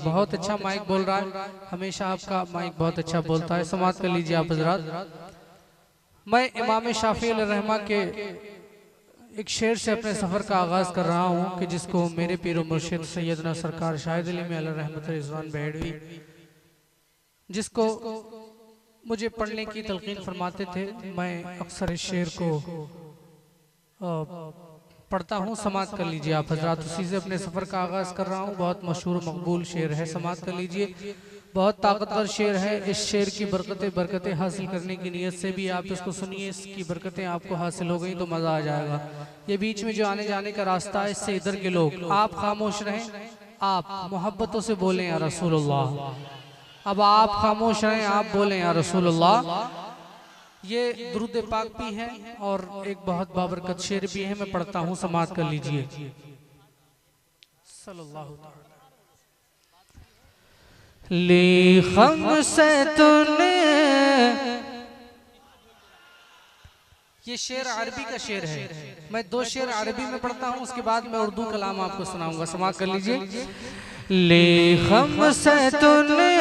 बहुत अच्छा माइक बोल रहा है, हमेशा आपका माइक बहुत अच्छा बोलता है। समाअत कर लीजिए आप हजरात। मैं इमाम शाफी रहमा के एक शेर से अपने सफ़र का आगाज़ कर रहा हूँ कि जिसको मेरे पीर मुर्शिद सैयदना सरकार शाहिद अली में रहमत रिजवान बहेड़वी जिसको मुझे पढ़ने की तलकीन फरमाते थे, मैं अक्सर इस शेर को पढ़ता हूँ। समाअत कर लीजिए आप हजरात। उसी से अपने सफ़र का आगाज़ कर रहा हूँ। बहुत मशहूर मकबूल शेर है, समाअत कर लीजिए। बहुत ताकतवर शेर है। इस शेर की बरकतें हासिल करने की नीयत से भी आप इसको सुनिए, इसकी बरकतें आपको हासिल हो गई तो मज़ा आ जाएगा। ये बीच में जो आने जाने का रास्ता है, इससे इधर के लोग आप खामोश रहें, आप मोहब्बतों से बोलें या रसूलुल्लाह। अब आप खामोश रहें, आप बोलें या रसूलुल्लाह। ये दुरूद पाक भी है और एक बहुत बाबरकत शेर भी है, मैं पढ़ता हूँ। समाअत कर लीजिए। सल्लल्लाहु ली खम्से तूने, ये शेर अरबी का शेर है। मैं दो शेर अरबी में पढ़ता हूँ, उसके बाद मैं उर्दू कलाम आपको सुनाऊंगा। समाअत कर लीजिए। ली खम्से तूने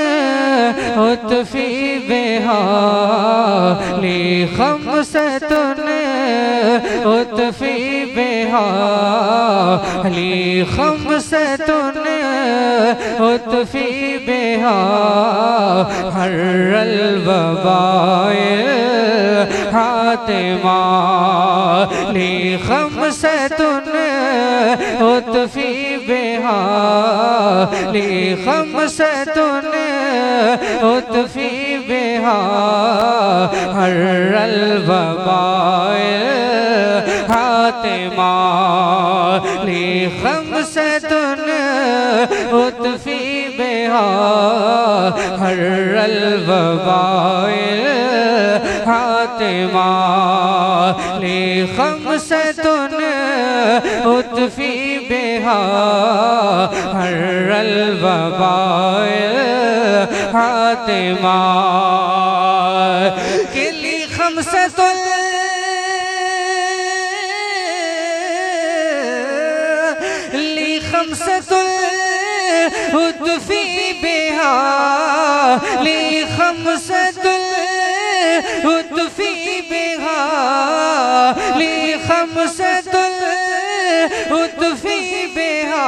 उतफी बेहा, ली खम्से तूने उतफी बेहा, ली खम्से तूने उतफी बेहा, हर्रल वबाइल हातिमा, ली खम्से तूने उतफी बेहा, ली खम्से तूने उतफी बेहा, हर्रल वबाइल हातिमा, ली खम्से तूने उतफी बेहा, हर्रल वबाइल हातिमा, ली खम्से तूने उतफी बेहा, हर्रल वबाइल हातिमा, के ली खम्से तूने ली खम्से तूने उतफी बेहा, ली खम्से तूने उतफी बेहा, ली खम्से तूने उतफी बेहा,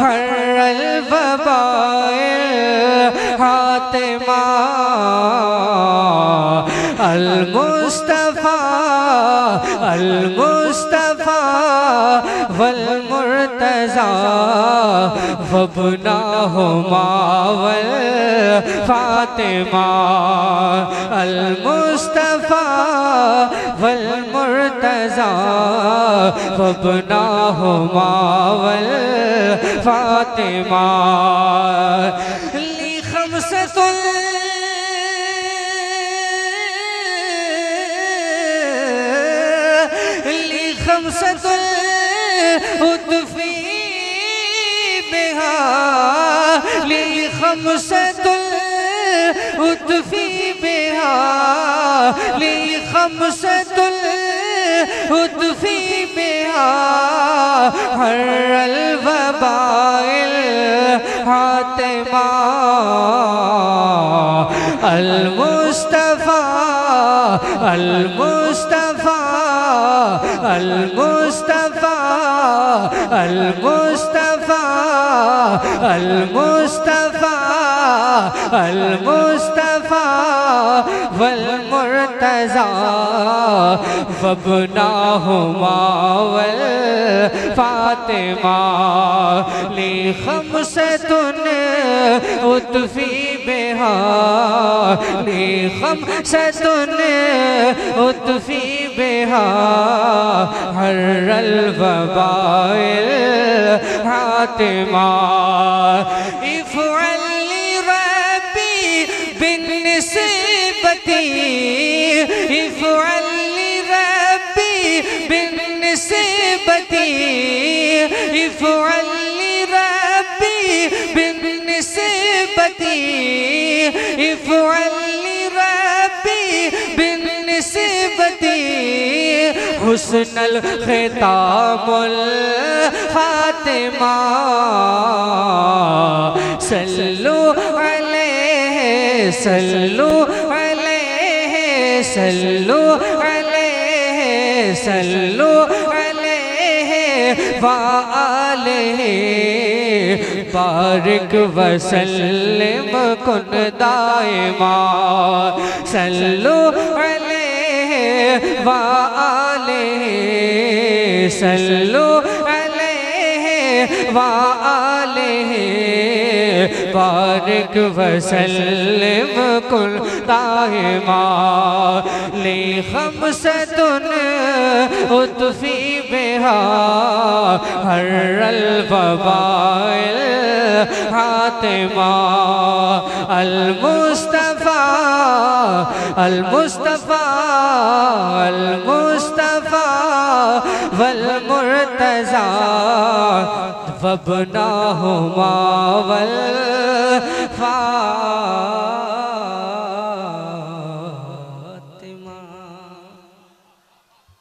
हर्रल वबाइल हातिमा, अल मुस्तफा अल मुस्तफा वल मुर्तज़ा वब्नाहुमा वल फातिमा, अल मुस्तफा वल मुर्तज़ा वब्नाहुमा वल फातिमा, ली खम्से खम्से उतफी बेहा, ली खम्से उतफी बेहा, ली खम्से उतफी बेहा, हर्रल वबाइल हातिमा, अल मुस्तफा अल मुस्तफा अल मुस्तफा अल मुस्तफा अल मुस्तफा अल मुस्तफा वल मुर्तज़ा वब्नाहुमा वल फातिमा, ली खम्से तूने उतफी बेहा, ली खम्से तूने उतफी बेहा, हर्रल वबाइल हातिमा, इफ़अल रब्बी बिन्निस्बती, इफ़अल रब्बी बिन्निस्बती, इफ़अल रब्बी बिन्निस्बती, इफ़अल रब्बी बिन्निस्बती, हुस्नल खितामुल फातिमा, सल्लु अलैहि सल्लु अलैहि सल्लु अलैहि सल्लु अलैहि व आलिहि बारिक वसल्लिम कुन दाइमा सल्लु अलैहि व आलिहि सल्लु अलैहि व आलिहि बारिक वसल्लिम कुन दाइमा ले खमसतुन उतफी बिहा हर्रल वबाइल हातिमा अल मुस्तफा अल मुस्तफा अल मुस्तफा वल मुर्तज़ा वबनाहुमा वल फा